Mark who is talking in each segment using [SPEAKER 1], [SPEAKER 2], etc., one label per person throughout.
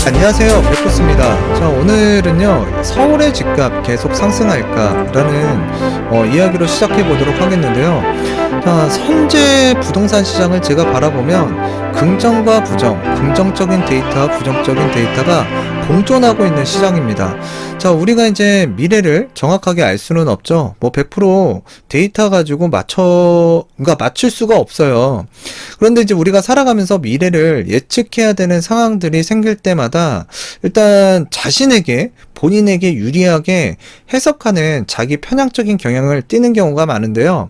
[SPEAKER 1] 안녕하세요, 백호스입니다. 자, 오늘은요, 서울의 집값 계속 상승할까? 라는 이야기로 시작해 보도록 하겠는데요. 자, 현재 부동산 시장을 제가 바라보면 긍정과 부정, 긍정적인 데이터와 부정적인 데이터가 공존하고 있는 시장입니다. 자, 우리가 이제 미래를 정확하게 알 수는 없죠. 뭐 100% 데이터 가지고 그러니까 맞출 수가 없어요. 그런데 이제 우리가 살아가면서 미래를 예측해야 되는 상황들이 생길 때마다 일단 본인에게 유리하게 해석하는 자기 편향적인 경향을 띠는 경우가 많은데요.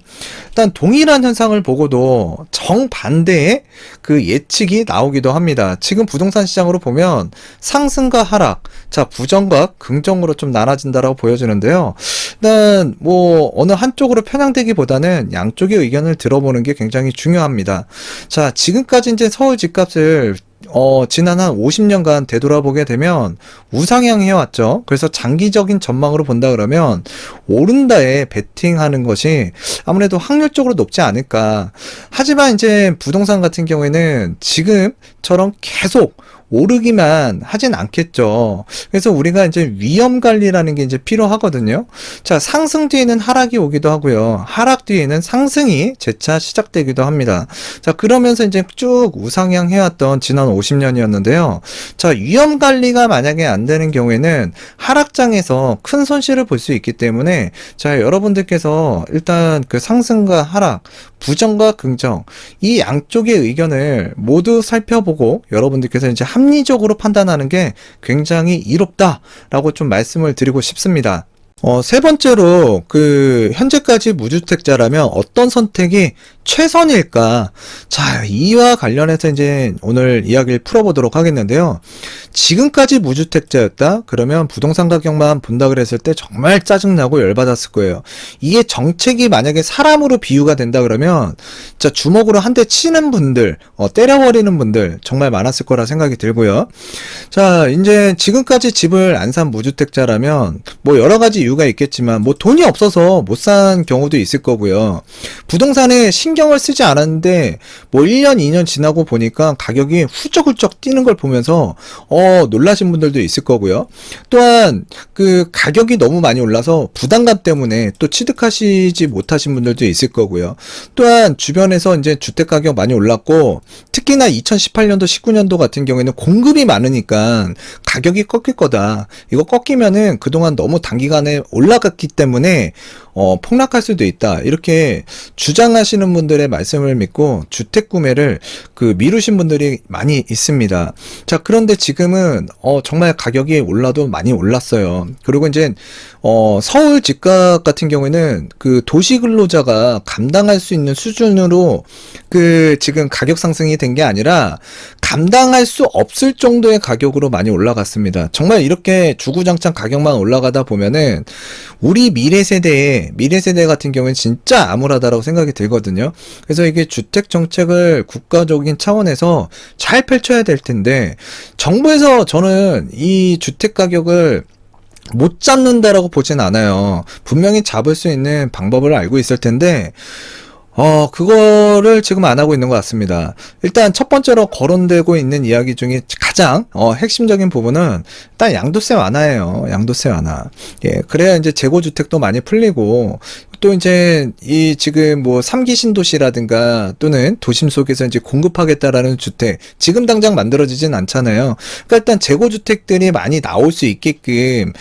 [SPEAKER 1] 일단 동일한 현상을 보고도 정반대의 그 예측이 나오기도 합니다. 지금 부동산 시장으로 보면 상승과 하락, 자, 부정과 긍정으로 좀 나눠진다라고 보여지는데요. 일단 뭐 어느 한쪽으로 편향되기보다는 양쪽의 의견을 들어보는 게 굉장히 중요합니다. 자, 지금까지 이제 서울 집값을 지난 한 50년간 되돌아보게 되면 우상향 해왔죠. 그래서 장기적인 전망으로 본다 그러면 오른다에 베팅하는 것이 아무래도 확률적으로 높지 않을까. 하지만 이제 부동산 같은 경우에는 지금처럼 계속 오르기만 하진 않겠죠. 그래서 우리가 이제 위험 관리라는 게 이제 필요하거든요. 자, 상승 뒤에는 하락이 오기도 하고요. 하락 뒤에는 상승이 재차 시작되기도 합니다. 자, 그러면서 이제 쭉 우상향 해왔던 지난 50년이었는데요. 자, 위험 관리가 만약에 안 되는 경우에는 하락장에서 큰 손실을 볼 수 있기 때문에 자, 여러분들께서 일단 그 상승과 하락, 부정과 긍정 이 양쪽의 의견을 모두 살펴보고 여러분들께서 이제 합리적으로 판단하는 게 굉장히 이롭다라고 좀 말씀을 드리고 싶습니다. 세 번째로 현재까지 무주택자라면 어떤 선택이 최선일까? 자, 이와 관련해서 이제 오늘 이야기를 풀어보도록 하겠는데요. 지금까지 무주택자였다? 그러면 부동산 가격만 본다 그랬을 때 정말 짜증나고 열받았을 거예요. 이게 정책이 만약에 사람으로 비유가 된다 그러면 자, 주먹으로 한 대 치는 분들, 때려버리는 분들 정말 많았을 거라 생각이 들고요. 자, 이제 지금까지 집을 안 산 무주택자라면 뭐 여러 가지 이유가 있겠지만 뭐 돈이 없어서 못 산 경우도 있을 거고요. 부동산에 신경을 쓰지 않았는데 뭐 1년, 2년 지나고 보니까 가격이 훌쩍훌쩍 뛰는 걸 보면서 놀라신 분들도 있을 거고요. 또한 그 가격이 너무 많이 올라서 부담감 때문에 또 취득하시지 못하신 분들도 있을 거고요. 또한 주변에서 이제 주택 가격 많이 올랐고 특히나 2018년도, 19년도 같은 경우에는 공급이 많으니까 가격이 꺾일 거다. 이거 꺾이면은 그동안 너무 단기간에 올라갔기 때문에 폭락할 수도 있다. 이렇게 주장하시는 분들의 말씀을 믿고 주택 구매를 미루신 분들이 많이 있습니다. 자, 그런데 지금은 정말 가격이 올라도 많이 올랐어요. 그리고 이제 서울 집값 같은 경우에는 도시 근로자가 감당할 수 있는 수준으로 지금 가격 상승이 된 게 아니라 감당할 수 없을 정도의 가격으로 많이 올라갔습니다. 정말 이렇게 주구장창 가격만 올라가다 보면은 우리 미래 세대 같은 경우는 진짜 암울하다라고 생각이 들거든요. 그래서 이게 주택 정책을 국가적인 차원에서 잘 펼쳐야 될 텐데 정부에서 저는 이 주택 가격을 못 잡는다라고 보진 않아요. 분명히 잡을 수 있는 방법을 알고 있을 텐데 그거를 지금 안 하고 있는 것 같습니다. 일단 첫 번째로 거론되고 있는 이야기 중에 가장 핵심적인 부분은 일단 양도세 완화예요. 양도세 완화. 예, 그래야 이제 재고주택도 많이 풀리고 또 이제 지금 뭐 3기 신도시라든가 또는 도심 속에서 이제 공급하겠다라는 주택 지금 당장 만들어지진 않잖아요. 그러니까 일단 재고주택들이 많이 나올 수 있게끔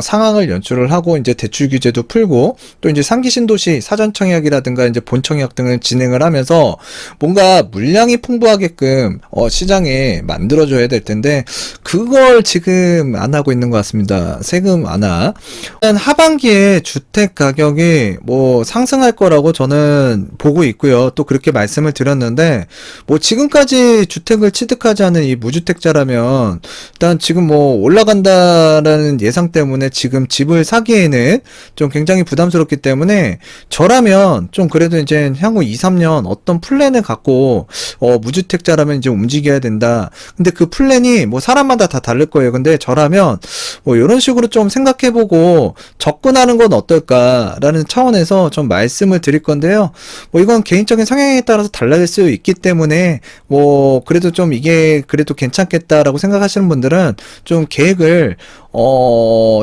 [SPEAKER 1] 상황을 연출을 하고 이제 대출 규제도 풀고 또 이제 3기 신도시 사전청약이라든가 이제 본청약 등을 진행을 하면서 뭔가 물량이 풍부하게끔 시장에 만들어줘야 될 텐데 그걸 지금 안 하고 있는 것 같습니다. 세금 완화. 하반기에 주택 가격이 뭐 상승할 거라고 저는 보고 있고요. 또 그렇게 말씀을 드렸는데 뭐 지금까지 주택을 취득하지 않은 이 무주택자라면 일단 지금 뭐 올라간다라는 예상 때문에 지금 집을 사기에는 좀 굉장히 부담스럽기 때문에 저라면 좀 그래도 이제 향후 2, 3년 어떤 플랜을 갖고 무주택자라면 이제 움직여야 된다. 근데 그 플랜이 뭐 사람마다 다 다를 거예요. 근데 저라면 뭐 이런 식으로 좀 생각해보고 접근하는 건 어떨까라는 차원에서 좀 말씀을 드릴 건데요. 뭐 이건 개인적인 성향에 따라서 달라질 수 있기 때문에 뭐 그래도 좀 이게 그래도 괜찮겠다라고 생각하시는 분들은 좀 계획을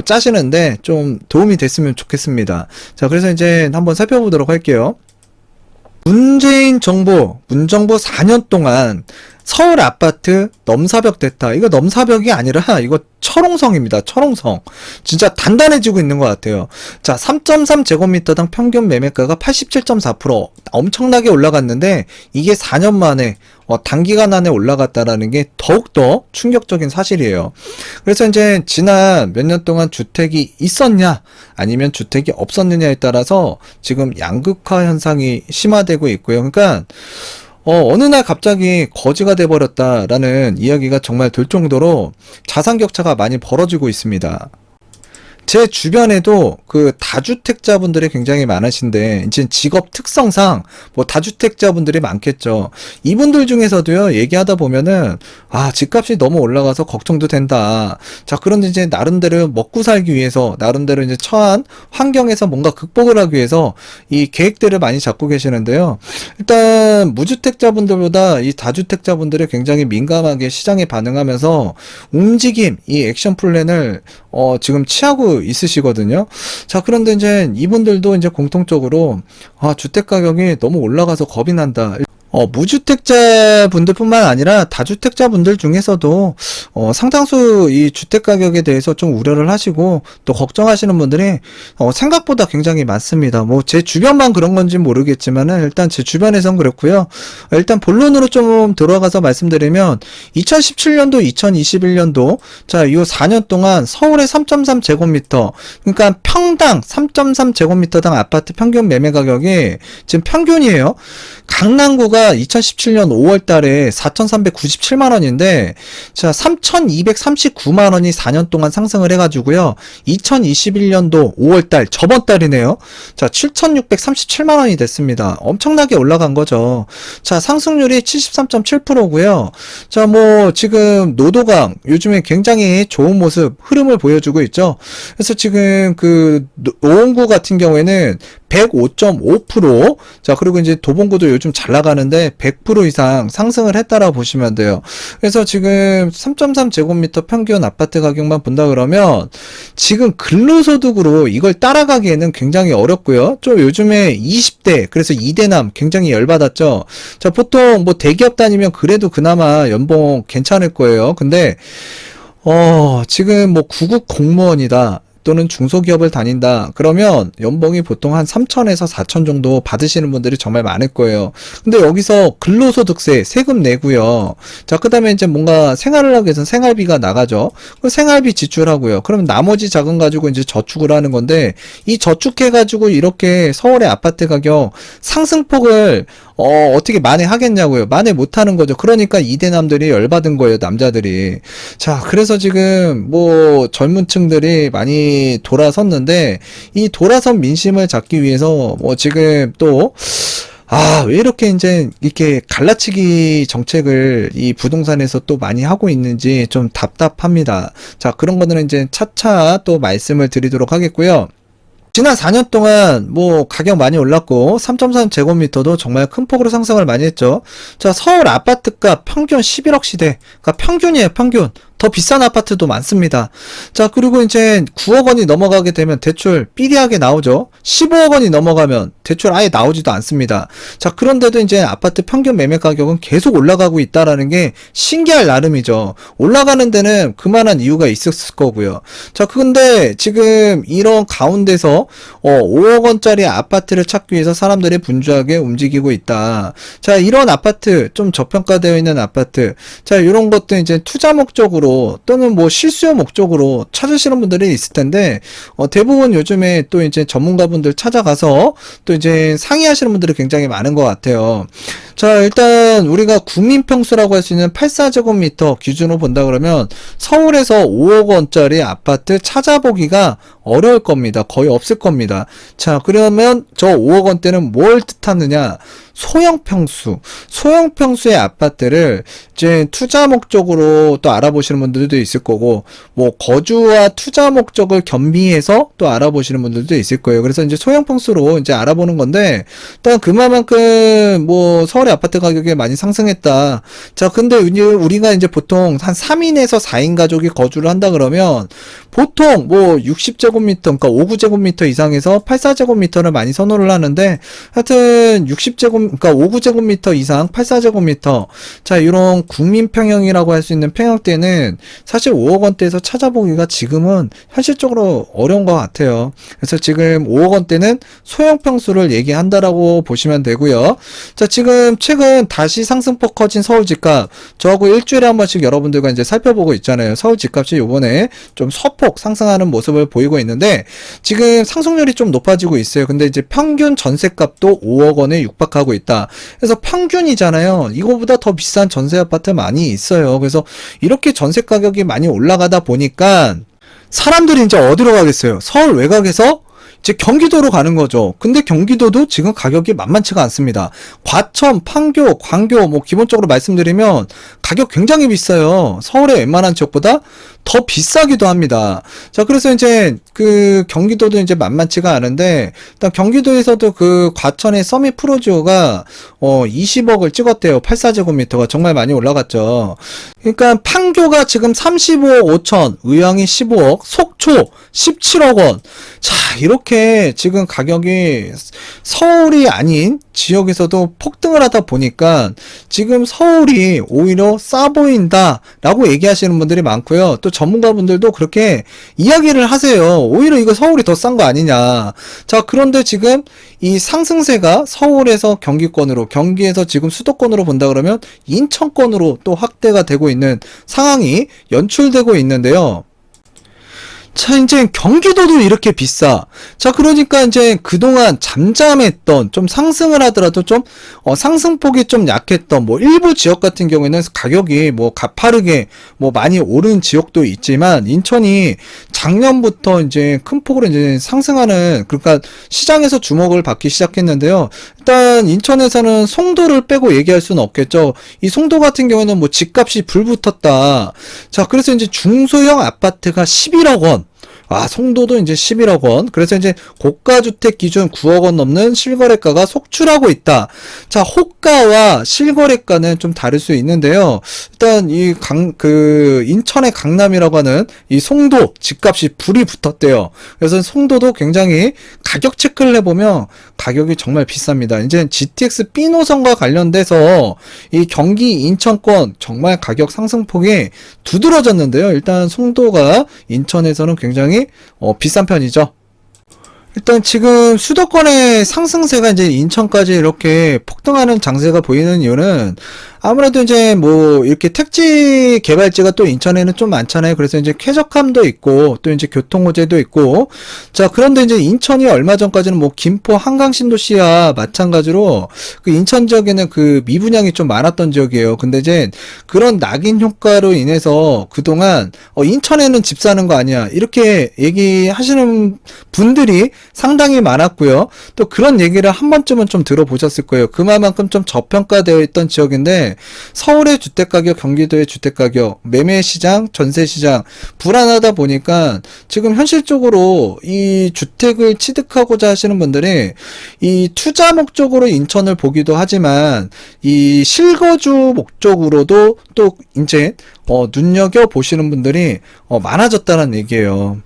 [SPEAKER 1] 짜시는데 좀 도움이 됐으면 좋겠습니다. 자, 그래서 이제 한번 살펴보도록 할게요. 문재인 정부, 문정부 4년 동안 서울 아파트 넘사벽 됐다. 이거 넘사벽이 아니라 이거 철옹성입니다. 철옹성. 진짜 단단해지고 있는 것 같아요. 자, 3.3제곱미터당 평균 매매가가 87.4% 엄청나게 올라갔는데 이게 4년 만에 단기간 안에 올라갔다라는 게 더욱더 충격적인 사실이에요. 그래서 이제 지난 몇 년 동안 주택이 있었냐 아니면 주택이 없었느냐에 따라서 지금 양극화 현상이 심화되고 있고요. 그러니까 어느 날 갑자기 거지가 돼버렸다라는 이야기가 정말 될 정도로 자산 격차가 많이 벌어지고 있습니다. 제 주변에도 그 다주택자분들이 굉장히 많으신데 이제 직업 특성상 뭐 다주택자분들이 많겠죠. 이분들 중에서도요, 얘기하다 보면은 집값이 너무 올라가서 걱정도 된다. 자, 그런데 이제 나름대로 먹고 살기 위해서 나름대로 이제 처한 환경에서 뭔가 극복을 하기 위해서 이 계획들을 많이 잡고 계시는데요. 일단 무주택자분들보다 이 다주택자분들이 굉장히 민감하게 시장에 반응하면서 움직임, 이 액션 플랜을 지금 취하고 있으시거든요. 자, 그런데 이제 이분들도 이제 공통적으로 주택 가격이 너무 올라가서 겁이 난다. 무주택자 분들뿐만 아니라 다주택자 분들 중에서도 상당수 이 주택 가격에 대해서 좀 우려를 하시고 또 걱정하시는 분들이 생각보다 굉장히 많습니다. 뭐 제 주변만 그런 건지 모르겠지만은 일단 제 주변에선 그렇고요. 일단 본론으로 좀 들어가서 말씀드리면 2017년도, 2021년도 자, 이 4년 동안 서울의 3.3제곱미터 그러니까 평당 3.3제곱미터당 아파트 평균 매매 가격이 지금 평균이에요. 강남구가 2017년 5월 달에 4,397만원인데, 자, 3,239만원이 4년 동안 상승을 해가지고요. 2021년도 5월 달, 저번 달이네요. 자, 7,637만원이 됐습니다. 엄청나게 올라간 거죠. 자, 상승률이 73.7%고요. 자, 뭐, 지금 노도강, 요즘에 굉장히 좋은 모습, 흐름을 보여주고 있죠. 그래서 지금 그, 노원구 같은 경우에는 105.5%. 자, 그리고 이제 도봉구도 요즘 잘 나가는데 100% 이상 상승을 했다라고 보시면 돼요. 그래서 지금 3.3제곱미터 평균 아파트 가격만 본다 그러면 지금 근로소득으로 이걸 따라가기에는 굉장히 어렵고요. 좀 요즘에 20대, 그래서 2대남 굉장히 열받았죠. 자, 보통 뭐 대기업 다니면 그래도 그나마 연봉 괜찮을 거예요. 근데, 지금 뭐 구급 공무원이다. 또는 중소기업을 다닌다. 그러면 연봉이 보통 한 3천에서 4천 정도 받으시는 분들이 정말 많을 거예요. 근데 여기서 근로소득세, 세금 내고요. 자, 그 다음에 이제 뭔가 생활을 하기 위해서는 생활비가 나가죠. 그럼 생활비 지출하고요. 그러면 나머지 자금 가지고 이제 저축을 하는 건데, 이 저축해가지고 이렇게 서울의 아파트 가격 상승폭을 어떻게 만회하겠냐고요. 만회 못하는 거죠. 그러니까 이대남들이 열받은 거예요, 남자들이. 자, 그래서 지금 뭐 젊은 층들이 많이 돌아섰는데 이 돌아선 민심을 잡기 위해서 뭐 지금 또 왜 이렇게 이제 이렇게 갈라치기 정책을 이 부동산에서 또 많이 하고 있는지 좀 답답합니다. 자, 그런 거는 이제 차차 또 말씀을 드리도록 하겠고요. 지난 4년 동안 뭐 가격 많이 올랐고 3.3제곱미터도 정말 큰 폭으로 상승을 많이 했죠. 자, 서울 아파트가 평균 11억 시대. 그러니까 평균이에요, 평균. 더 비싼 아파트도 많습니다. 자, 그리고 이제 9억 원이 넘어가게 되면 대출 삐리하게 나오죠. 15억 원이 넘어가면 대출 아예 나오지도 않습니다. 자, 그런데도 이제 아파트 평균 매매 가격은 계속 올라가고 있다라는 게 신기할 나름이죠. 올라가는 데는 그만한 이유가 있었을 거고요. 자, 근데 지금 이런 가운데서 5억 원짜리 아파트를 찾기 위해서 사람들이 분주하게 움직이고 있다. 자, 이런 아파트, 좀 저평가되어 있는 아파트, 자, 이런 것도 이제 투자 목적으로 또는 뭐 실수요 목적으로 찾으시는 분들이 있을 텐데, 대부분 요즘에 또 이제 전문가분들 찾아가서 또 이제 상의하시는 분들이 굉장히 많은 것 같아요. 자, 일단 우리가 국민평수라고 할 수 있는 84제곱미터 기준으로 본다 그러면 서울에서 5억 원짜리 아파트 찾아보기가 어려울 겁니다. 거의 없을 겁니다. 자, 그러면 저 5억 원대는 뭘 뜻하느냐? 소형 평수의 아파트를 이제 투자 목적으로 또 알아보시는 분들도 있을 거고, 뭐 거주와 투자 목적을 겸비해서 또 알아보시는 분들도 있을 거예요. 그래서 이제 소형 평수로 이제 알아보는 건데, 일단 그만큼 뭐 서울의 아파트 가격이 많이 상승했다. 자, 근데 우리가 이제 보통 한 3인에서 4인 가족이 거주를 한다 그러면 보통 뭐 60제곱미터, 그러니까 59제곱미터 이상에서 84제곱미터를 많이 선호를 하는데, 하여튼 그러니까 59제곱미터 이상 84제곱미터, 자, 이런 국민평형이라고 할 수 있는 평형대는 사실 5억 원대에서 찾아보기가 지금은 현실적으로 어려운 것 같아요. 그래서 지금 5억 원대는 소형 평수를 얘기한다라고 보시면 되고요. 자, 지금 최근 다시 상승폭 커진 서울 집값, 저하고 일주일에 한 번씩 여러분들과 이제 살펴보고 있잖아요. 서울 집값이 요번에 좀 소폭 상승하는 모습을 보이고 있는데, 지금 상승률이 좀 높아지고 있어요. 근데 이제 평균 전세값도 5억 원에 육박하고 있다. 그래서 평균이잖아요. 이거보다 더 비싼 전세 아파트 많이 있어요. 그래서 이렇게 전세 가격이 많이 올라가다 보니까 사람들이 이제 어디로 가겠어요? 서울 외곽에서 이제 경기도로 가는 거죠. 근데 경기도도 지금 가격이 만만치가 않습니다. 과천, 판교, 광교, 뭐 기본적으로 말씀드리면 가격 굉장히 비싸요. 서울의 웬만한 지역보다 더 비싸기도 합니다. 자, 그래서 이제 그 경기도도 이제 만만치가 않은데, 일단 경기도에서도 그 과천의 서밋 프로지오가 20억을 찍었대요. 84제곱미터가 정말 많이 올라갔죠. 그러니까 판교가 지금 35억 5천, 의왕이 15억, 속초 17억 원. 자, 이렇게 지금 가격이 서울이 아닌 지역에서도 폭등을 하다 보니까 지금 서울이 오히려 싸 보인다라고 얘기하시는 분들이 많고요. 또 전문가분들도 그렇게 이야기를 하세요. 오히려 이거 서울이 더 싼 거 아니냐. 자, 그런데 지금 이 상승세가 서울에서 경기권으로, 경기에서 지금 수도권으로 본다 그러면 인천권으로 또 확대가 되고 있는 상황이 연출되고 있는데요. 자, 이제 경기도도 이렇게 비싸. 자, 그러니까 이제 그동안 잠잠했던, 좀 상승을 하더라도 좀 상승폭이 좀 약했던 뭐 일부 지역 같은 경우에는 가격이 뭐 가파르게 뭐 많이 오른 지역도 있지만, 인천이 작년부터 이제 큰 폭으로 이제 상승하는, 그러니까 시장에서 주목을 받기 시작했는데요. 일단 인천에서는 송도를 빼고 얘기할 수는 없겠죠. 이 송도 같은 경우에는 뭐 집값이 불붙었다. 자, 그래서 이제 중소형 아파트가 11억 원. 아, 송도도 이제 11억 원. 그래서 이제 고가주택 기준 9억 원 넘는 실거래가가 속출하고 있다. 자, 호가와 실거래가는 좀 다를 수 있는데요. 일단 이 인천의 강남이라고 하는 이 송도 집값이 불이 붙었대요. 그래서 송도도 굉장히 가격 체크를 해보면 가격이 정말 비쌉니다. 이제 GTX B 노선과 관련돼서 이 경기 인천권 정말 가격 상승폭이 두드러졌는데요. 일단 송도가 인천에서는 굉장히 비싼 편이죠. 일단 지금 수도권의 상승세가 이제 인천까지 이렇게 폭등하는 장세가 보이는 이유는 아무래도 이제 뭐 이렇게 택지 개발지가 또 인천에는 좀 많잖아요. 그래서 이제 쾌적함도 있고 또 이제 교통 호재도 있고, 자, 그런데 이제 인천이 얼마 전까지는 뭐 김포 한강 신도시와 마찬가지로 그 인천 지역에는 그 미분양이 좀 많았던 지역이에요. 근데 이제 그런 낙인 효과로 인해서 그동안 인천에는 집 사는 거 아니야 이렇게 얘기하시는 분들이 상당히 많았고요. 또 그런 얘기를 한 번쯤은 좀 들어보셨을 거예요. 그만큼 좀 저평가되어 있던 지역인데, 서울의 주택가격, 경기도의 주택가격, 매매시장, 전세시장 불안하다 보니까 지금 현실적으로 이 주택을 취득하고자 하시는 분들이 이 투자 목적으로 인천을 보기도 하지만 이 실거주 목적으로도 또 이제 눈여겨보시는 분들이 많아졌다는 얘기예요.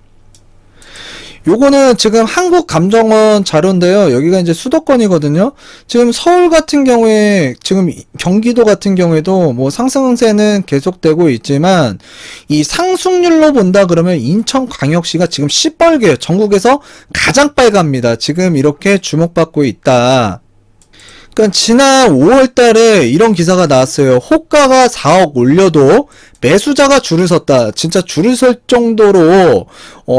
[SPEAKER 1] 요거는 지금 한국감정원 자료인데요. 여기가 이제 수도권이거든요. 지금 서울 같은 경우에, 지금 경기도 같은 경우에도 뭐 상승세는 계속되고 있지만, 이 상승률로 본다 그러면 인천광역시가 지금 시뻘개요. 전국에서 가장 빨갑니다. 지금 이렇게 주목받고 있다. 그러니까 지난 5월 달에 이런 기사가 나왔어요. 호가가 4억 올려도 매수자가 줄을 섰다. 진짜 줄을 설 정도로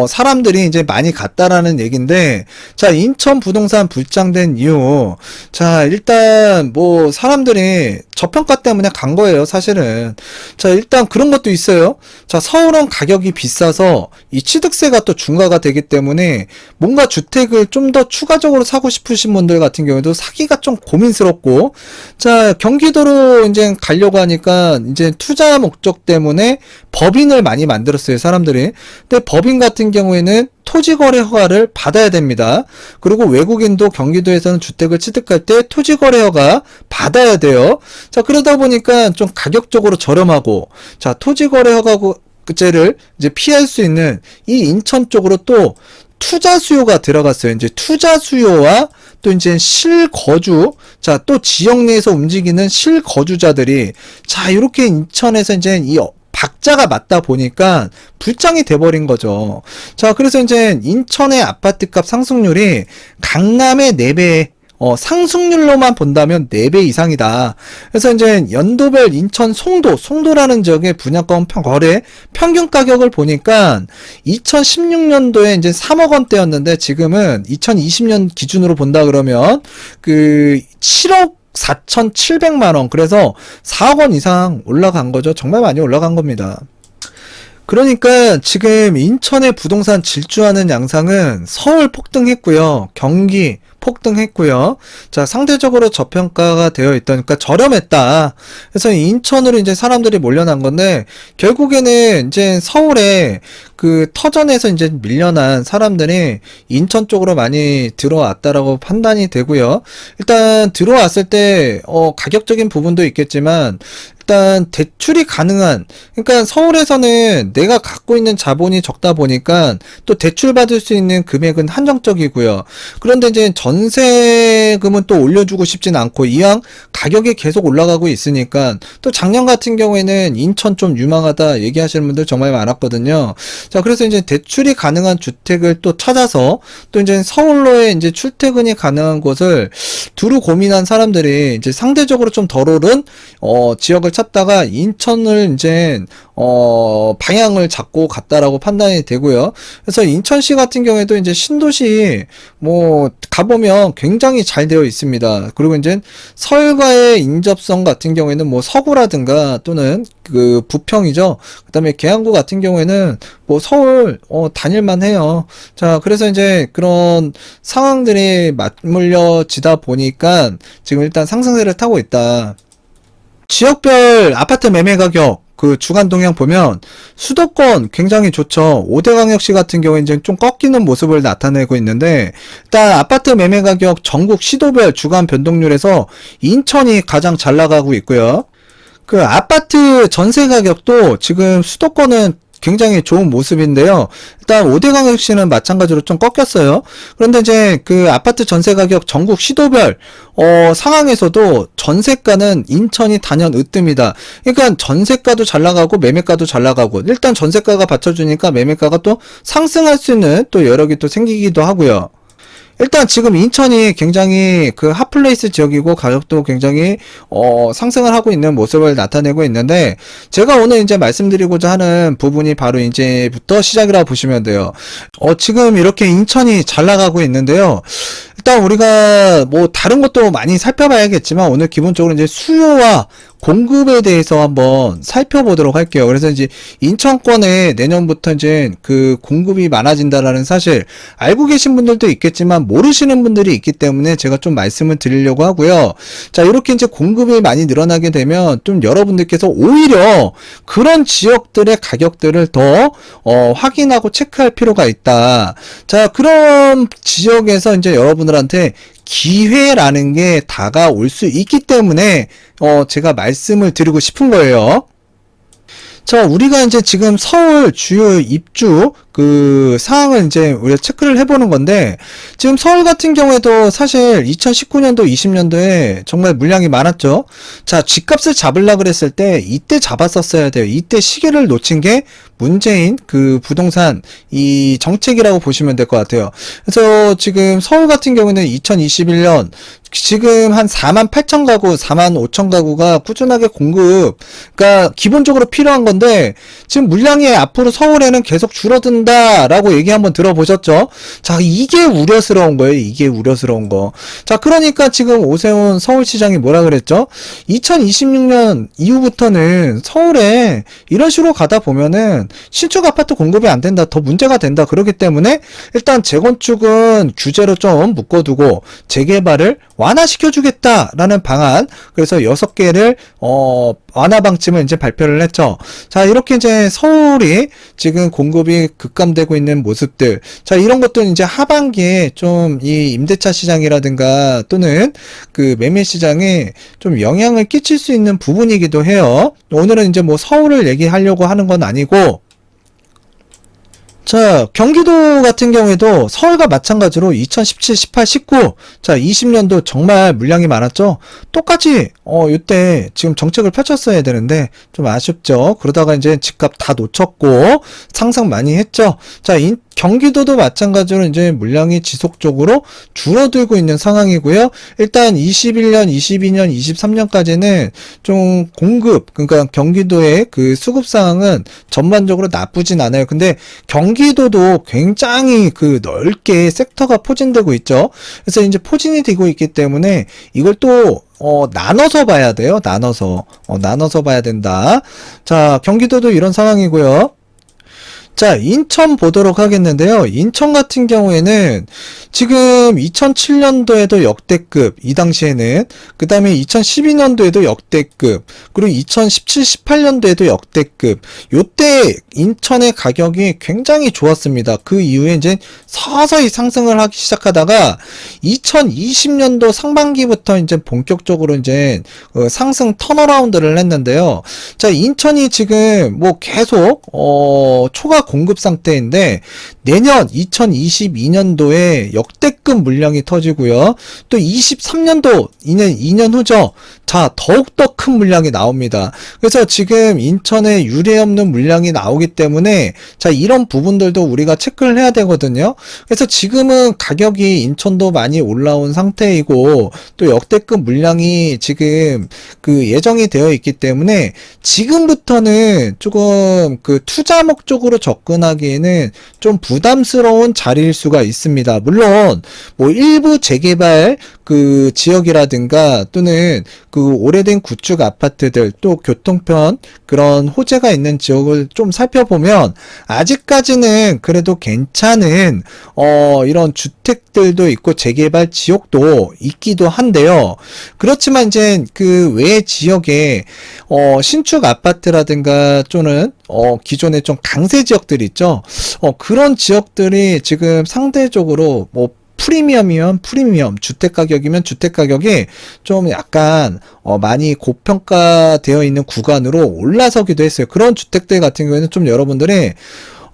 [SPEAKER 1] 사람들이 이제 많이 갔다라는 얘기인데, 자, 인천 부동산 불장된 이유. 자, 일단 뭐 사람들이 저평가 때문에 간 거예요, 사실은. 자, 일단 그런 것도 있어요. 자, 서울은 가격이 비싸서 이 취득세가 또 중과가 되기 때문에 뭔가 주택을 좀 더 추가적으로 사고 싶으신 분들 같은 경우에도 사기가 좀 고민스럽고, 자, 경기도로 이제 가려고 하니까 이제 투자 목적 때문에 법인을 많이 만들었어요, 사람들이. 근데 법인 같은 경우에는 토지거래 허가를 받아야 됩니다. 그리고 외국인도 경기도에서는 주택을 취득할 때 토지거래 허가 받아야 돼요. 자, 그러다 보니까 좀 가격적으로 저렴하고, 자, 토지거래 허가제를 이제 피할 수 있는 이 인천 쪽으로 또 투자 수요가 들어갔어요. 이제 투자 수요와 또 이제 실거주, 자, 또 지역 내에서 움직이는 실거주자들이, 자, 이렇게 인천에서 이제 이 박자가 맞다 보니까 불장이 돼버린 거죠. 자, 그래서 이제 인천의 아파트값 상승률이 강남의 4배, 상승률로만 본다면 4배 이상이다. 그래서 이제 연도별 인천 송도라는 지역의 분양권 거래 평균 가격을 보니까 2016년도에 이제 3억 원대였는데 지금은 2020년 기준으로 본다 그러면 그 7억 4,700만 원. 그래서 4억 원 이상 올라간 거죠. 정말 많이 올라간 겁니다. 그러니까 지금 인천의 부동산 질주하는 양상은 서울 폭등했고요. 경기 폭등했고요. 자, 상대적으로 저평가가 되어 있다. 그러니까 저렴했다. 그래서 인천으로 이제 사람들이 몰려난 건데, 결국에는 이제 서울에 그 터전에서 이제 밀려난 사람들이 인천 쪽으로 많이 들어왔다라고 판단이 되고요. 일단 들어왔을 때 가격적인 부분도 있겠지만, 일단 대출이 가능한, 그러니까 서울에서는 내가 갖고 있는 자본이 적다 보니까 또 대출 받을 수 있는 금액은 한정적이고요. 그런데 이제 전세금은 또 올려주고 싶진 않고 이왕 가격이 계속 올라가고 있으니까, 또 작년 같은 경우에는 인천 좀 유망하다 얘기하시는 분들 정말 많았거든요. 자, 그래서 이제 대출이 가능한 주택을 또 찾아서 또 이제 서울로의 이제 출퇴근이 가능한 곳을 두루 고민한 사람들이 이제 상대적으로 좀 덜 오른 지역을 찾다가 인천을 이제 방향을 잡고 갔다라고 판단이 되고요. 그래서 인천시 같은 경우에도 이제 신도시 뭐 가보면 굉장히 잘 되어 있습니다. 그리고 이제 서울과의 인접성 같은 경우에는 뭐 서구라든가 또는 그 부평이죠. 그다음에 계양구 같은 경우에는 뭐 서울 다닐만 해요. 자, 그래서 이제 그런 상황들이 맞물려지다 보니까 지금 일단 상승세를 타고 있다. 지역별 아파트 매매 가격 그 주간 동향 보면 수도권 굉장히 좋죠. 오대광역시 같은 경우에 이제 좀 꺾이는 모습을 나타내고 있는데, 일단 아파트 매매 가격 전국 시도별 주간 변동률에서 인천이 가장 잘 나가고 있고요. 그 아파트 전세 가격도 지금 수도권은 굉장히 좋은 모습인데요. 일단 오대광역시는 마찬가지로 좀 꺾였어요. 그런데 이제 그 아파트 전세 가격 전국 시도별 상황에서도 전세가는 인천이 단연 으뜸이다. 그러니까 전세가도 잘 나가고 매매가도 잘 나가고, 일단 전세가가 받쳐주니까 매매가가 또 상승할 수 있는 또 여력이 또 생기기도 하고요. 일단 지금 인천이 굉장히 그 핫플레이스 지역이고 가격도 굉장히 상승을 하고 있는 모습을 나타내고 있는데, 제가 오늘 이제 말씀드리고자 하는 부분이 바로 이제부터 시작이라고 보시면 돼요. 지금 이렇게 인천이 잘 나가고 있는데요. 일단 우리가 뭐 다른 것도 많이 살펴봐야겠지만 오늘 기본적으로 이제 수요와 공급에 대해서 한번 살펴보도록 할게요. 그래서 이제 인천권에 내년부터 이제 그 공급이 많아진다라는 사실 알고 계신 분들도 있겠지만 모르시는 분들이 있기 때문에 제가 좀 말씀을 드리려고 하고요. 자, 이렇게 이제 공급이 많이 늘어나게 되면 좀 여러분들께서 오히려 그런 지역들의 가격들을 더 확인하고 체크할 필요가 있다. 자, 그런 지역에서 이제 여러분들한테 기회라는 게 다가올 수 있기 때문에 제가 말씀을 드리고 싶은 거예요. 자, 우리가 이제 지금 서울 주요 입주 그 상황을 이제 우리가 체크를 해보는 건데, 지금 서울 같은 경우에도 사실 2019년도 20년도에 정말 물량이 많았죠. 자, 집값을 잡으려고 그랬을 때 이때 잡았었어야 돼요. 이때 시기를 놓친 게 문재인 그 부동산 이 정책이라고 보시면 될 것 같아요. 그래서 지금 서울 같은 경우는 2021년 지금 한 4만 8천 가구, 4만 5천 가구가 꾸준하게 그러니까 기본적으로 필요한 건데 지금 물량이 앞으로 서울에는 계속 줄어든다라고 얘기 한번 들어보셨죠? 자, 이게 우려스러운 거예요. 이게 우려스러운 거. 자, 그러니까 지금 오세훈 서울시장이 뭐라 그랬죠? 2026년 이후부터는 서울에 이런 식으로 가다 보면은 신축 아파트 공급이 안 된다, 더 문제가 된다. 그렇기 때문에 일단 재건축은 규제로 좀 묶어두고 재개발을 완화시켜주겠다라는 방안, 그래서 6개를 완화 방침을 이제 발표를 했죠. 자, 이렇게 이제 서울이 지금 공급이 급감되고 있는 모습들, 자, 이런 것도 이제 하반기에 좀 이 임대차 시장이라든가 또는 그 매매 시장에 좀 영향을 끼칠 수 있는 부분이기도 해요. 오늘은 이제 뭐 서울을 얘기하려고 하는 건 아니고, 자, 경기도 같은 경우에도 서울과 마찬가지로 2017, 18, 19, 자, 20년도 정말 물량이 많았죠? 똑같이, 이때 지금 정책을 펼쳤어야 되는데, 좀 아쉽죠? 그러다가 이제 집값 다 놓쳤고, 상승 많이 했죠? 자, 경기도도 마찬가지로 이제 물량이 지속적으로 줄어들고 있는 상황이고요. 일단 21년, 22년, 23년까지는 좀 그러니까 경기도의 그 수급 상황은 전반적으로 나쁘진 않아요. 근데 경기도도 굉장히 그 넓게 섹터가 포진되고 있죠. 그래서 이제 포진이 되고 있기 때문에 이걸 또 나눠서 봐야 돼요. 나눠서 봐야 된다. 자, 경기도도 이런 상황이고요. 자, 인천 보도록 하겠는데요. 인천 같은 경우에는 지금 2007년도에도 역대급, 이 당시에는, 그 다음에 2012년도에도 역대급, 그리고 2017, 18년도에도 역대급, 요때 인천의 가격이 굉장히 좋았습니다. 그 이후에 이제 서서히 상승을 하기 시작하다가 2020년도 상반기부터 이제 본격적으로 이제 상승 턴어라운드를 했는데요. 자, 인천이 지금 뭐 계속 초과 공급 상태인데 내년 2022년도에 역대급 물량이 터지고요. 또 23년도 2년 후죠. 자, 더욱더 큰 물량이 나옵니다. 그래서 지금 인천에 유례없는 물량이 나오기 때문에 자, 이런 부분들도 우리가 체크를 해야 되거든요. 그래서 지금은 가격이 인천도 많이 올라온 상태이고 또 역대급 물량이 지금 그 예정이 되어 있기 때문에 지금부터는 조금 그 투자 목적으로 접근하기에는 좀 부담스러운 자리일 수가 있습니다. 물론 뭐 일부 재개발 그 지역이라든가 또는 그 오래된 구축 아파트들 또 교통편 그런 호재가 있는 지역을 좀 살펴보면 아직까지는 그래도 괜찮은 이런 주택들도 있고 재개발 지역도 있기도 한데요. 그렇지만 이제 그 외 지역에 신축 아파트라든가 또는 기존에 좀 강세 지역들 있죠. 그런 지역들이 지금 상대적으로 뭐 프리미엄이면 프리미엄, 주택 가격이면 주택 가격이 좀 약간 많이 고평가되어 있는 구간으로 올라서기도 했어요. 그런 주택들 같은 경우에는 좀 여러분들이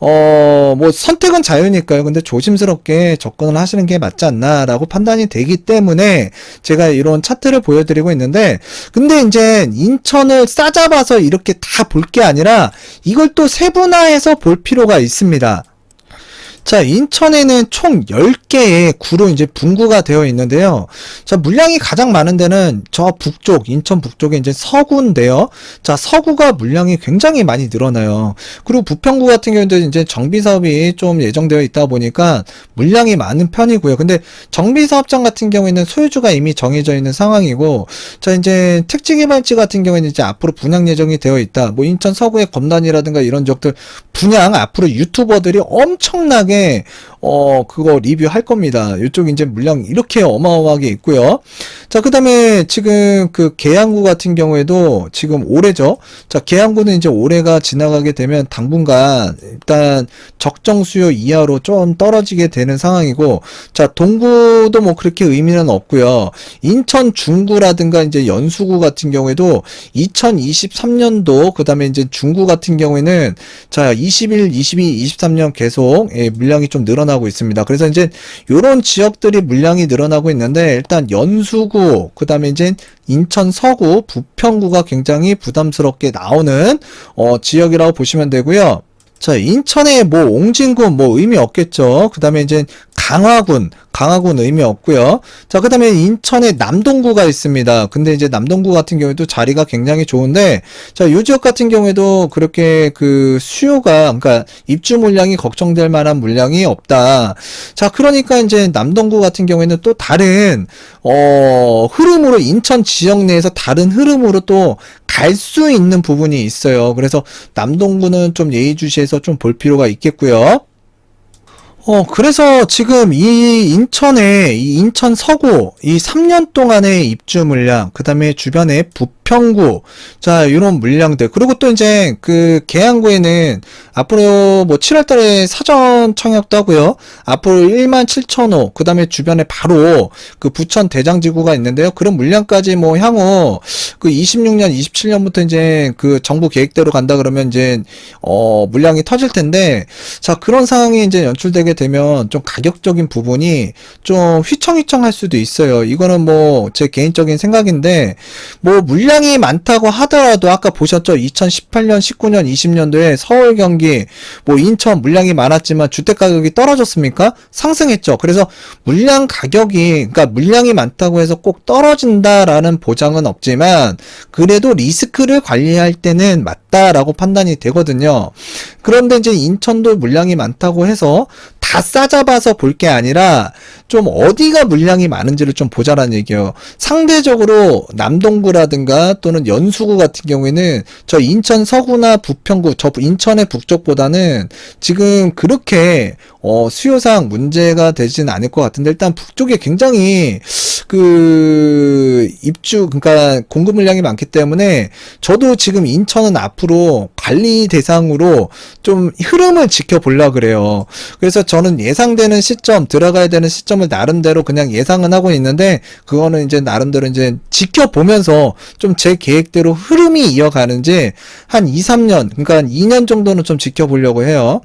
[SPEAKER 1] 뭐 선택은 자유니까요. 근데 조심스럽게 접근을 하시는 게 맞지 않나라고 판단이 되기 때문에 제가 이런 차트를 보여드리고 있는데, 근데 이제 인천을 싸잡아서 이렇게 다 볼 게 아니라 이걸 또 세분화해서 볼 필요가 있습니다. 자, 인천에는 총 10개의 구로 이제 분구가 되어 있는데요. 자, 물량이 가장 많은 데는 저 북쪽, 인천 북쪽에 이제 서구인데요. 자, 서구가 물량이 굉장히 많이 늘어나요. 그리고 부평구 같은 경우도 이제 정비 사업이 좀 예정되어 있다 보니까 물량이 많은 편이고요. 근데 정비 사업장 같은 경우에는 소유주가 이미 정해져 있는 상황이고, 자, 이제 택지개발지 같은 경우에는 이제 앞으로 분양 예정이 되어 있다. 뭐 인천 서구의 검단이라든가 이런 지역들 분양 앞으로 유튜버들이 엄청나게 그거 리뷰할 겁니다. 이쪽 이제 물량 이렇게 어마어마하게 있고요. 자, 그 다음에 지금 그 계양구 같은 경우에도 지금 올해죠. 자, 계양구는 이제 올해가 지나가게 되면 당분간 일단 적정 수요 이하로 좀 떨어지게 되는 상황이고, 자, 동구도 뭐 그렇게 의미는 없고요. 인천 중구라든가 이제 연수구 같은 경우에도 2023년도 그 다음에 이제 중구 같은 경우에는 자, 21, 22, 23년 계속 물량이 좀 늘어나고 있습니다. 그래서 이제 요런 지역들이 물량이 늘어나고 있는데, 일단 연수구, 그 다음에 이제 인천 서구, 부평구가 굉장히 부담스럽게 나오는 지역이라고 보시면 되고요. 자, 인천에 뭐 옹진군 뭐 의미 없겠죠. 그 다음에 이제 강화군 의미 없고요. 자, 그 다음에 인천에 남동구가 있습니다. 근데 이제 남동구 같은 경우에도 자리가 굉장히 좋은데, 자, 요 지역 같은 경우에도 그렇게 그 수요가, 그러니까 입주 물량이 걱정될 만한 물량이 없다. 자, 그러니까 이제 남동구 같은 경우에는 또 다른, 흐름으로, 인천 지역 내에서 다른 흐름으로 또 갈 수 있는 부분이 있어요. 그래서 남동구는 좀 예의주시해서 좀 볼 필요가 있겠고요. 그래서 지금 이 인천 서구, 이 3년 동안의 입주 물량, 그 다음에 주변에 부평구, 자, 요런 물량들, 그리고 또 이제 그 계양구에는 앞으로 뭐 7월 달에 사전 청약도 하고요. 앞으로 17,000호, 그 다음에 주변에 바로 그 부천 대장지구가 있는데요. 그런 물량까지 뭐 향후 그 26년, 27년부터 이제 그 정부 계획대로 간다 그러면 이제, 물량이 터질 텐데, 자, 그런 상황이 이제 연출되게 되면 좀 가격적인 부분이 좀 휘청휘청할 수도 있어요. 이거는 뭐 제 개인적인 생각인데, 뭐 물량이 많다고 하더라도 아까 보셨죠? 2018년, 19년, 20년도에 서울, 경기, 뭐 인천 물량이 많았지만 주택 가격이 떨어졌습니까? 상승했죠. 그래서 물량 가격이, 그러니까 물량이 많다고 해서 꼭 떨어진다라는 보장은 없지만 그래도 리스크를 관리할 때는 맞다라고 판단이 되거든요. 그런데 이제 인천도 물량이 많다고 해서 다 싸잡아서 볼 게 아니라 좀 어디가 물량이 많은지를 좀 보자라는 얘기예요. 상대적으로 남동구라든가 또는 연수구 같은 경우에는 저 인천 서구나 부평구, 저 인천의 북쪽보다는 지금 그렇게 수요상 문제가 되진 않을 것 같은데, 일단 북쪽에 굉장히 그 입주, 그러니까 공급 물량이 많기 때문에 저도 지금 인천은 앞으로 관리 대상으로 좀 흐름을 지켜보려고 그래요. 그래서 저는 예상되는 시점, 들어가야 되는 시점을 나름대로 그냥 예상은 하고 있는데, 그거는 이제 나름대로 이제 지켜보면서 좀 제 계획대로 흐름이 이어가는지 한 2, 3년, 그러니까 2년 정도는 좀 지켜보려고 해요.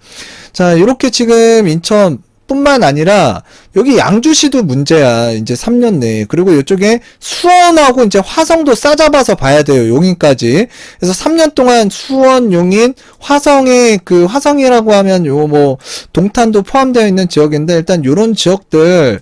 [SPEAKER 1] 자, 이렇게 지금 인천 뿐만 아니라 여기 양주시도 문제야. 이제 3년 내에. 그리고 이쪽에 수원하고 이제 화성도 싸잡아서 봐야 돼요. 용인까지. 그래서 3년 동안 수원, 용인, 화성에 그 화성이라고 하면 요 뭐 동탄도 포함되어 있는 지역인데, 일단 요런 지역들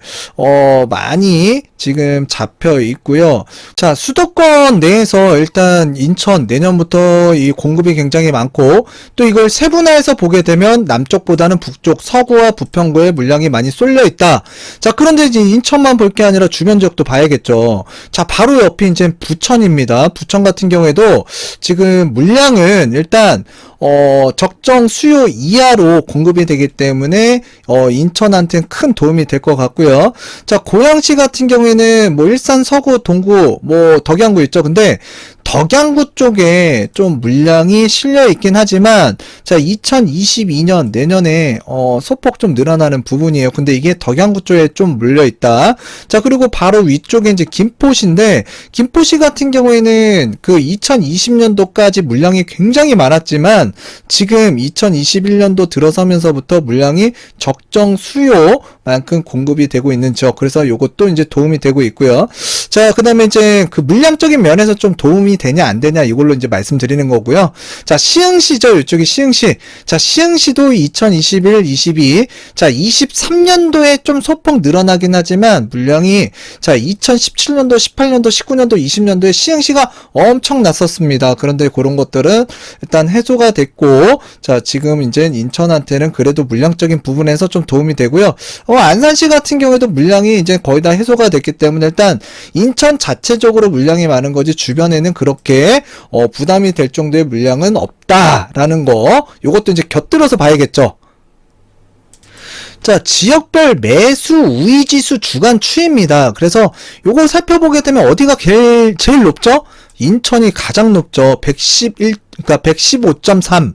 [SPEAKER 1] 많이 지금 잡혀 있고요. 자, 수도권 내에서 일단 인천 내년부터 이 공급이 굉장히 많고, 또 이걸 세분화해서 보게 되면 남쪽보다는 북쪽 서구와 부평구에 물량이 많이 쏠려 있다. 자, 그런데 이제 인천만 볼 게 아니라 주변 지역도 봐야겠죠. 자, 바로 옆이 이제 부천입니다. 부천 같은 경우에도 지금 물량은 일단 적정 수요 이하로 공급이 되기 때문에 인천한테는 큰 도움이 될 것 같고요. 자, 고양시 같은 경우에는 뭐 일산, 서구, 동구, 뭐 덕양구 있죠. 근데 덕양구 쪽에 좀 물량이 실려 있긴 하지만, 자, 2022년 내년에 소폭 좀 늘어나는 부분이에요. 근데 이게 덕양구 쪽에 좀 물려 있다. 자, 그리고 바로 위쪽에 이제 김포시인데, 김포시 같은 경우에는 그 2020년도까지 물량이 굉장히 많았지만 지금 2021년도 들어서면서부터 물량이 적정 수요만큼 공급이 되고 있는 지역. 그래서 요것도 이제 도움이 되고 있고요. 자, 그 다음에 이제 그 물량적인 면에서 좀 도움이 되냐 안 되냐 이걸로 이제 말씀드리는 거고요. 자, 시흥시죠. 이쪽이 시흥시. 자, 시흥시도 2021, 22, 자, 23년도에 좀 소폭 늘어나긴 하지만 물량이, 자, 2017년도, 18년도, 19년도, 20년도에 시흥시가 엄청 났었습니다. 그런데 그런 것들은 일단 해소가 됐고, 자, 지금 이제 인천한테는 그래도 물량적인 부분에서 좀 도움이 되고요. 안산시 같은 경우에도 물량이 이제 거의 다 해소가 됐기 때문에 일단 인천 자체적으로 물량이 많은 거지 주변에는 그렇게 부담이 될 정도의 물량은 없다라는 거, 요것도 이제 곁들여서 봐야겠죠. 자, 지역별 매수 우위지수 주간 추이입니다. 그래서 요걸 살펴보게 되면 어디가 제일 높죠? 인천이 가장 높죠. 111, 그러니까 115.3.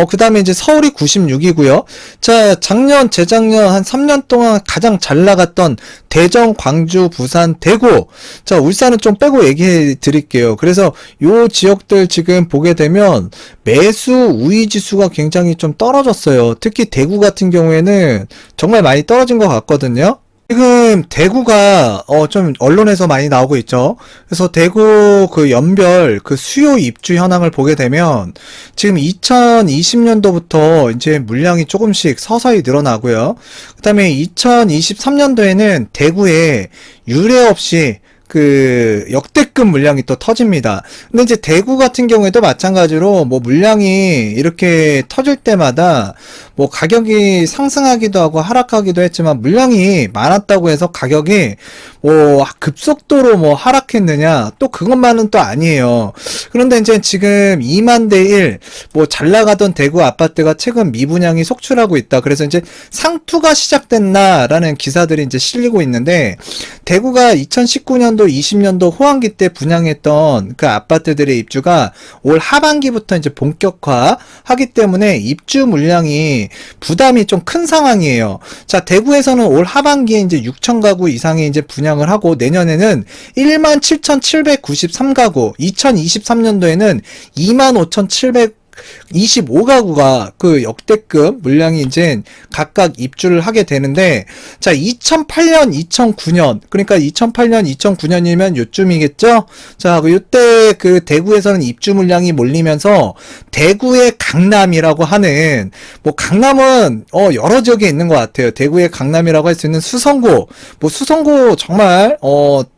[SPEAKER 1] 그 다음에 이제 서울이 96이고요. 자, 작년, 재작년 한 3년 동안 가장 잘 나갔던 대전, 광주, 부산, 대구. 자, 울산은 좀 빼고 얘기해 드릴게요. 그래서 요 지역들 지금 보게 되면 매수 우위 지수가 굉장히 좀 떨어졌어요. 특히 대구 같은 경우에는 정말 많이 떨어진 것 같거든요. 지금 대구가 좀 언론에서 많이 나오고 있죠. 그래서 대구 그 연별 그 수요 입주 현황을 보게 되면 지금 2020년도부터 이제 물량이 조금씩 서서히 늘어나고요. 그다음에 2023년도에는 대구에 유례 없이 그 역대급 물량이 또 터집니다. 근데 이제 대구 같은 경우에도 마찬가지로 뭐 물량이 이렇게 터질 때마다 뭐 가격이 상승하기도 하고 하락하기도 했지만 물량이 많았다고 해서 가격이 뭐 급속도로 뭐 하락했느냐, 또 그것만은 또 아니에요. 그런데 이제 지금 2만 대 1 뭐 잘 나가던 대구 아파트가 최근 미분양이 속출하고 있다. 그래서 이제 상투가 시작됐나라는 기사들이 이제 실리고 있는데, 대구가 2019년도 20년도 호황기 때 분양했던 그 아파트들의 입주가 올 하반기부터 이제 본격화하기 때문에 입주 물량이 부담이 좀 큰 상황이에요. 자, 대구에서는 올 하반기에 이제 6천 가구 이상의 이제 분양을 하고, 내년에는 17,793가구, 2023년도에는 25,725가구가 그 역대급 물량이 이제 각각 입주를 하게 되는데, 자, 2008년, 2009년, 그러니까 2008년, 2009년이면 요쯤이겠죠? 자, 요때 그 대구에서는 입주 물량이 몰리면서 대구의 강남이라고 하는, 뭐 강남은 여러 지역에 있는 것 같아요. 대구의 강남이라고 할 수 있는 수성구, 뭐 수성구 정말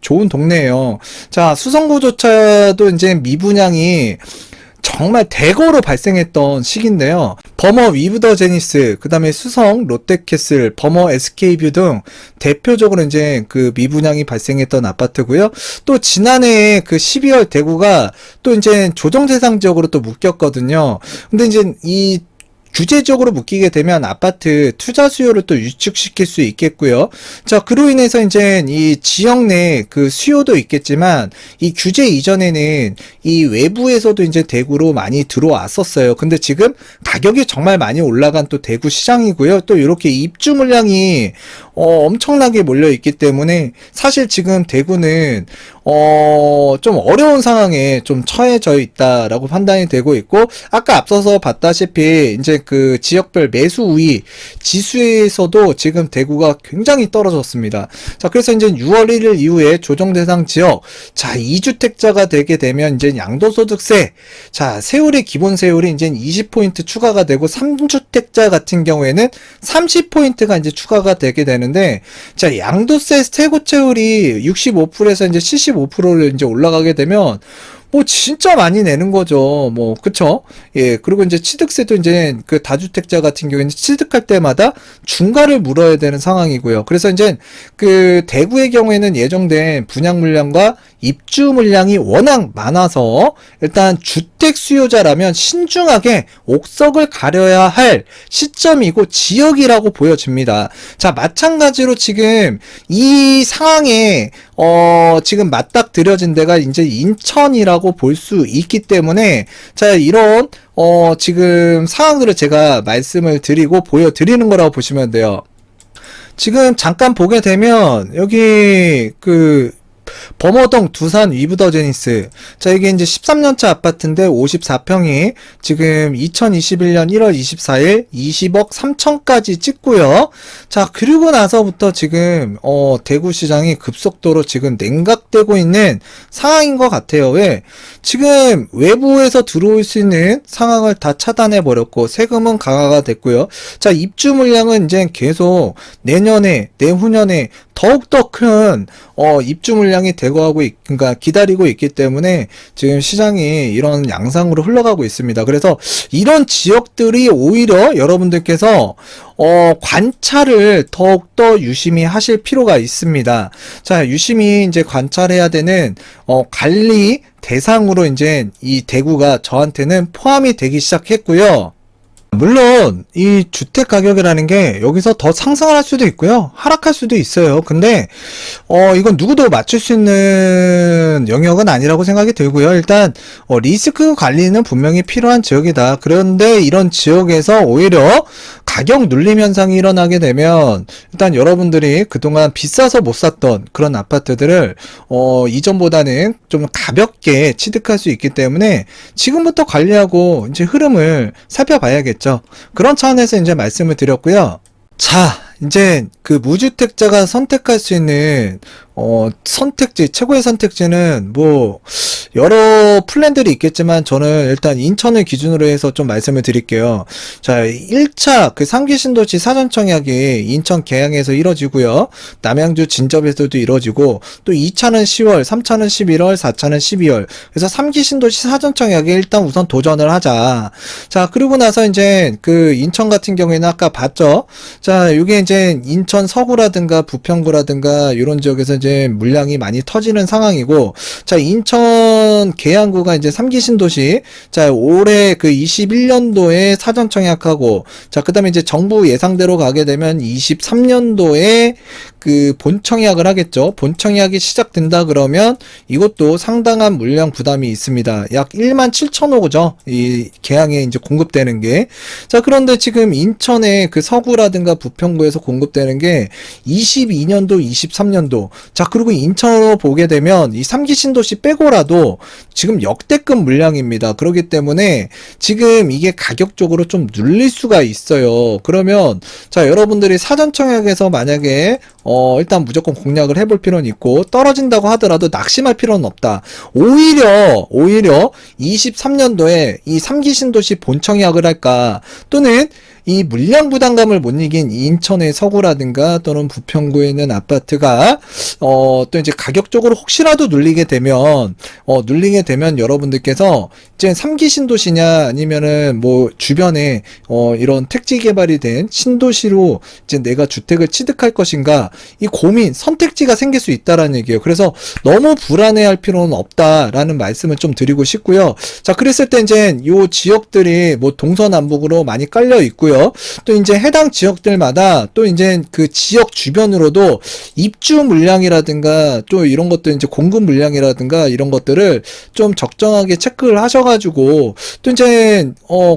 [SPEAKER 1] 좋은 동네예요. 자, 수성구조차도 이제 미분양이 정말 대거로 발생했던 시기인데요. 버머 위브더 제니스, 그 다음에 수성, 롯데캐슬, 버머 SK뷰 등 대표적으로 이제 그 미분양이 발생했던 아파트고요. 또 지난해 그 12월 대구가 또 이제 조정대상 지역으로 또 묶였거든요. 근데 이제 이 규제적으로 묶이게 되면 아파트 투자 수요를 또 위축시킬 수 있겠고요. 자, 그로 인해서 이제 이 지역 내 그 수요도 있겠지만, 이 규제 이전에는 이 외부에서도 이제 대구로 많이 들어왔었어요. 근데 지금 가격이 정말 많이 올라간 또 대구 시장이고요. 또 이렇게 입주 물량이 엄청나게 몰려 있기 때문에 사실 지금 대구는 좀 어려운 상황에 좀 처해져 있다라고 판단이 되고 있고, 아까 앞서서 봤다시피 이제 그 지역별 매수 우위 지수에서도 지금 대구가 굉장히 떨어졌습니다. 자, 그래서 이제 6월 1일 이후에 조정 대상 지역, 자, 2주택자가 되게 되면 이제 양도소득세, 자, 세율이 기본 세율이 이제 20포인트 추가가 되고, 3주택자 같은 경우에는 30포인트가 이제 추가가 되게 되는데, 자, 양도세 최고세율이 65%에서 이제 75%를 이제 올라가게 되면 뭐 진짜 많이 내는 거죠. 뭐 그쵸? 예. 그리고 이제 취득세도 이제 그 다주택자 같은 경우에는 취득할 때마다 중과를 물어야 되는 상황이고요. 그래서 이제 그 대구의 경우에는 예정된 분양 물량과 입주 물량이 워낙 많아서 일단 주택 수요자라면 신중하게 옥석을 가려야 할 시점이고 지역이라고 보여집니다. 자, 마찬가지로 지금 이 상황에 지금 맞닥뜨려진 데가 이제 인천이라고 볼 수 있기 때문에, 자, 이런 지금 상황들을 제가 말씀을 드리고 보여드리는 거라고 보시면 돼요. 지금 잠깐 보게 되면 여기 그 범어동 두산 위브더 제니스, 자, 이게 이제 13년차 아파트인데 54평이 지금 2021년 1월 24일 20억 3천까지 찍고요. 자, 그리고 나서부터 지금 대구 시장이 급속도로 지금 냉각되고 있는 상황인 것 같아요. 왜? 지금 외부에서 들어올 수 있는 상황을 다 차단해 버렸고, 세금은 강화가 됐고요. 자, 입주 물량은 이제 계속 내년에, 내후년에 더욱더 큰 입주 물량이 대거하고 그러니까 기다리고 있기 때문에 지금 시장이 이런 양상으로 흘러가고 있습니다. 그래서 이런 지역들이 오히려 여러분들께서 관찰을 더욱더 유심히 하실 필요가 있습니다. 자, 유심히 이제 관찰해야 되는 관리 대상으로 이제 이 대구가 저한테는 포함이 되기 시작했고요. 물론 이 주택 가격이라는 게 여기서 더 상승을 할 수도 있고요, 하락할 수도 있어요. 근데 이건 누구도 맞출 수 있는 영역은 아니라고 생각이 들고요. 일단 리스크 관리는 분명히 필요한 지역이다. 그런데 이런 지역에서 오히려 가격 눌림 현상이 일어나게 되면 일단 여러분들이 그동안 비싸서 못 샀던 그런 아파트들을 이전보다는 좀 가볍게 취득할 수 있기 때문에 지금부터 관리하고 이제 흐름을 살펴봐야겠죠. 그런 차원에서 이제 말씀을 드렸고요. 자, 이제 그 무주택자가 선택할 수 있는 선택지, 최고의 선택지는 뭐 여러 플랜들이 있겠지만 저는 일단 인천을 기준으로 해서 좀 말씀을 드릴게요. 자, 1차 그 3기 신도시 사전 청약이 인천 계양에서 이뤄지고요. 남양주 진접에서도 이뤄지고, 또 2차는 10월, 3차는 11월, 4차는 12월. 그래서 3기 신도시 사전 청약에 일단 우선 도전을 하자. 자, 그리고 나서 이제 그 인천 같은 경우에는 아까 봤죠. 자, 이게 이제 인천 서구라든가 부평구라든가 이런 지역에서 이제 물량이 많이 터지는 상황이고, 자, 인천 계양구가 이제 3기 신도시, 자, 올해 그 21년도에 사전 청약하고, 자, 그 다음에 이제 정부 예상대로 가게 되면 23년도에 그 본청약을 하겠죠. 본청약이 시작된다 그러면 이것도 상당한 물량 부담이 있습니다. 약 1만 7천 호죠. 이 계양에 이제 공급되는 게. 자, 그런데 지금 인천의 그 서구라든가 부평구에서 공급되는 게 22년도, 23년도. 자, 그리고 인천으로 보게 되면 이 3기 신도시 빼고라도 지금 역대급 물량입니다. 그렇기 때문에 지금 이게 가격적으로 좀 눌릴 수가 있어요. 그러면 자, 여러분들이 사전 청약에서 만약에 일단 무조건 공략을 해볼 필요는 있고, 떨어진다고 하더라도 낙심할 필요는 없다. 오히려 23년도에 이 3기 신도시 본청약을 할까, 또는 이 물량 부담감을 못 이긴 인천의 서구라든가 또는 부평구에 있는 아파트가 또 이제 가격적으로 혹시라도 눌리게 되면 여러분들께서 이제 3기 신도시냐 아니면은 뭐 주변에 이런 택지 개발이 된 신도시로 이제 내가 주택을 취득할 것인가, 이 고민, 선택지가 생길 수 있다라는 얘기예요. 그래서 너무 불안해할 필요는 없다라는 말씀을 좀 드리고 싶고요. 자, 그랬을 때 이제 요 지역들이 뭐 동서남북으로 많이 깔려 있고요. 또 이제 해당 지역들마다 또 이제 그 지역 주변으로도 입주 물량이라든가 또 이런 것들, 이제 공급 물량이라든가 이런 것들을 좀 적정하게 체크를 하셔가지고 또 이제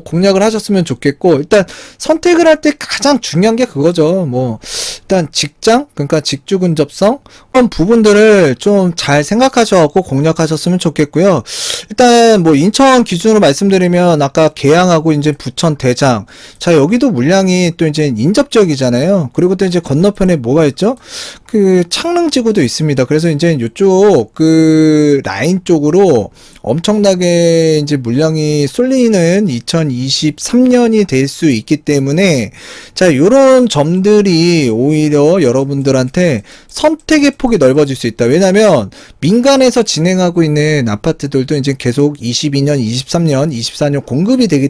[SPEAKER 1] 공략을 하셨으면 좋겠고, 일단 선택을 할 때 가장 중요한 게 그거죠. 뭐 일단 직장, 그러니까 직주 근접성 그런 부분들을 좀 잘 생각하셔갖고 공략하셨으면 좋겠고요. 일단 뭐 인천 기준으로 말씀드리면 아까 계양하고 이제 부천 대장, 자, 여기도 물량이 또 이제 인접 지역이잖아요. 그리고 또 이제 건너편에 뭐가 있죠? 그 창릉지구도 있습니다. 그래서 이제 이쪽 그 라인 쪽으로 엄청나게 이제 물량이 쏠리는 2023년이 될 수 있기 때문에, 자, 요런 점들이 오히려 여러분들한테 선택의 폭이 넓어질 수 있다. 왜냐면 민간에서 진행하고 있는 아파트들도 이제 계속 22년, 23년, 24년 공급이 되기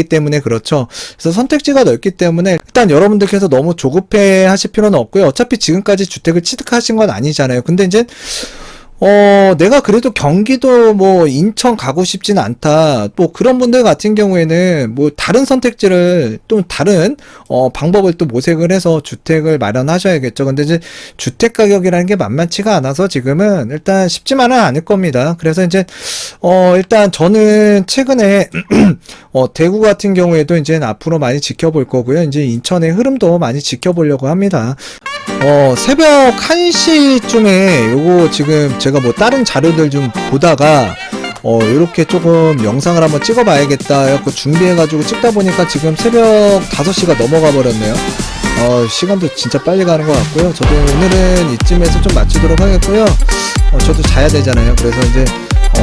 [SPEAKER 1] 때문에 그렇죠. 그래서 선택지가 넓기 때문에 일단 여러분들께서 너무 조급해 하실 필요는 없고요. 어차피 지금까지 주택을 취득하신 건 아니잖아요. 근데 이제 내가 그래도 경기도 뭐 인천 가고 싶진 않다. 뭐 그런 분들 같은 경우에는 뭐 다른 선택지를 또 다른 방법을 또 모색을 해서 주택을 마련하셔야겠죠. 근데 이제 주택 가격이라는 게 만만치가 않아서 지금은 일단 쉽지만은 않을 겁니다. 그래서 이제 일단 저는 최근에 대구 같은 경우에도 이제 앞으로 많이 지켜볼 거고요. 이제 인천의 흐름도 많이 지켜보려고 합니다. 새벽 1시쯤에 요거 지금 제가 뭐 다른 자료들 좀 보다가 요렇게 조금 영상을 한번 찍어 봐야겠다 해갖고 준비해가지고 찍다 보니까 지금 새벽 5시가 넘어가 버렸네요. 시간도 진짜 빨리 가는 것 같고요. 저도 오늘은 이쯤에서 좀 마치도록 하겠고요. 저도 자야 되잖아요. 그래서 이제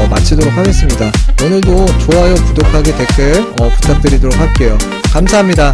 [SPEAKER 1] 마치도록 하겠습니다. 오늘도 좋아요, 구독하기, 댓글 부탁드리도록 할게요. 감사합니다.